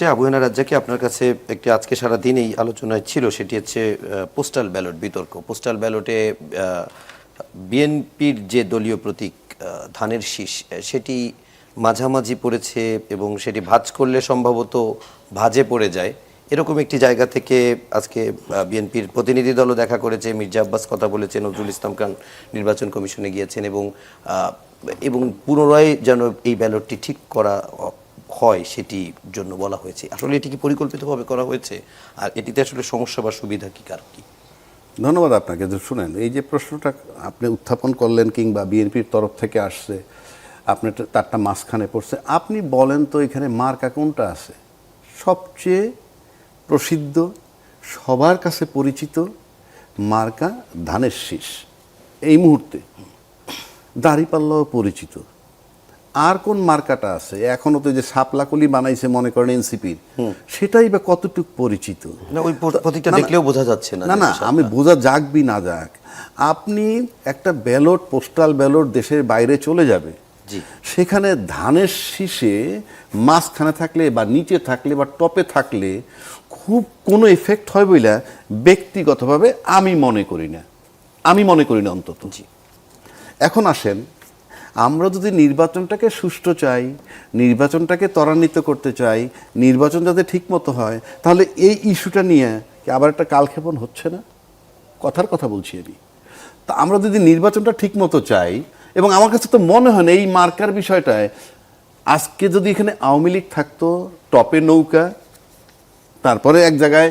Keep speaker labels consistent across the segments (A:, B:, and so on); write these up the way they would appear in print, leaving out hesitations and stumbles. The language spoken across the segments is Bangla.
A: চেয়ে আবু হেনা রাজ্জাকি, আপনার কাছে একটি আজকে সারা দিনেই আলোচনায় ছিল, সেটি হচ্ছে পোস্টাল ব্যালট বিতর্ক। পোস্টাল ব্যালটে বিএনপির যে দলীয় প্রতীক ধানের শীষ, সেটি মাঝামাঝি পড়েছে এবং সেটি ভাঁজ করলে সম্ভবত ভাঁজে পড়ে যায়, এরকম একটি জায়গা থেকে আজকে বিএনপির প্রতিনিধি দলও দেখা করেছে। মির্জা আব্বাস কথা বলেছেন, নজরুল ইসলাম খান নির্বাচন কমিশনে গিয়েছেন এবং পুনরায় যেন এই ব্যালটটি ঠিক করা হয় সেটির জন্য বলা হয়েছে। আসলে এটি কি পরিকল্পিতভাবে করা হয়েছে, আর এটিতে আসলে সমস্যা বা সুবিধা কি কার কি?
B: ধন্যবাদ আপনাকে। শুনেন, এই যে প্রশ্নটা আপনি উত্থাপন করলেন কিংবা বিএনপির তরফ থেকে আসছে, আপনি তারটা মাঝখানে পড়ছে, আপনি বলেন তো এখানে মার্কা কোনটা আছে? সবচেয়ে প্রসিদ্ধ, সবার কাছে পরিচিত মার্কা ধানের শীষ এই মুহূর্তে, দাঁড়িপাল্লাও পরিচিত। আর কোন মার্কাটা আছে? এখনো তো যে শাপলাকলি বানাইছে মনে করেন এনসিপির, সেটাই বা কতটুক পরিচিত?
A: না, ওই প্রতীকটা দেখলেও বোঝা যাচ্ছে না।
B: না, আমি বোঝা যাক বি না যাক, আপনি একটা ব্যালট, পোস্টাল ব্যালট দেশের বাইরে চলে যাবে, সেখানে ধানের শীষে মাঝখানে থাকলে বা নিচে থাকলে বা টপে থাকলে খুব কোনো এফেক্ট হয় বইলা ব্যক্তিগতভাবে আমি মনে করি না অন্তত। এখন আসেন, আমরা যদি নির্বাচনটাকে সুষ্ঠু চাই, নির্বাচনটাকে ত্বরান্বিত করতে চাই, নির্বাচন যাতে ঠিকমতো হয়, তাহলে এই ইস্যুটা নিয়ে কি আবার একটা কালক্ষেপণ হচ্ছে না? কথার কথা বলছি আমি। তা আমরা যদি নির্বাচনটা ঠিকমতো চাই, এবং আমার কাছে তো মনে হয় না এই মার্কার বিষয়টায়, আজকে যদি এখানে আওয়ামী লীগ থাকতো, টপে নৌকা, তারপরে এক জায়গায়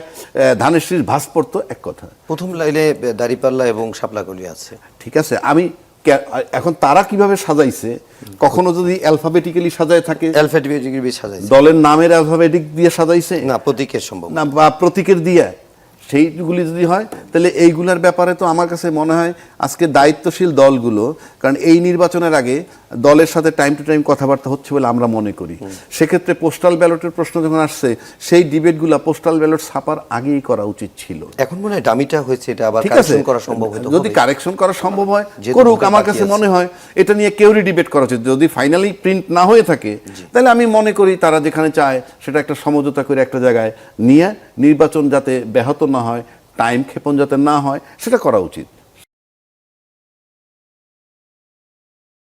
B: ধানের শীষ ভাস পড়তো, এক কথা।
A: প্রথম লাইনে দাঁড়িপাল্লা এবং শাপলাকলি আছে,
B: ঠিক আছে। এখন তারা কিভাবে সাজাইছে, কখনো যদি অ্যালফাবেটিক্যালি সাজায় থাকে,
A: অ্যালফাবেটিক্যালি সাজাইছে,
B: দলের নামের অ্যালফাবেটিক দিয়ে সাজাইছে
A: না প্রতীকের সম্ভব
B: না, বা প্রতীকের দিয়ে, সেইগুলি যদি হয় তাহলে এইগুলার ব্যাপারে তো আমার কাছে মনে হয় আজকে দায়িত্বশীল দলগুলো, কারণ এই নির্বাচনের আগে দলের সাথে টাইম টু টাইম কথাবার্তা হচ্ছে বলে আমরা মনে করি, সেক্ষেত্রে পোস্টাল ব্যালটের প্রশ্ন যখন আসছে, সেই ডিবেটগুলো পোস্টাল ব্যালট ছাপার আগেই করা উচিত ছিল।
A: এখন মনে হয় ডামিটা হয়েছে, এটা আবার
B: ঠিক আছে,
A: কারেকশন করা সম্ভব হতো,
B: যদি কারেকশন করা সম্ভব হয় করুক। আমার কাছে মনে হয় এটা নিয়ে কেউরই ডিবেট করা উচিত। যদি ফাইনালি প্রিন্ট না হয়ে থাকে, তাহলে আমি মনে করি তারা যেখানে চায় সেটা একটা সমঝোতা করে একটা জায়গায় নিয়ে নির্বাচন যাতে ব্যাহত না হয়, টাইম ক্ষেপণ যাতে না হয়, সেটা করা উচিত।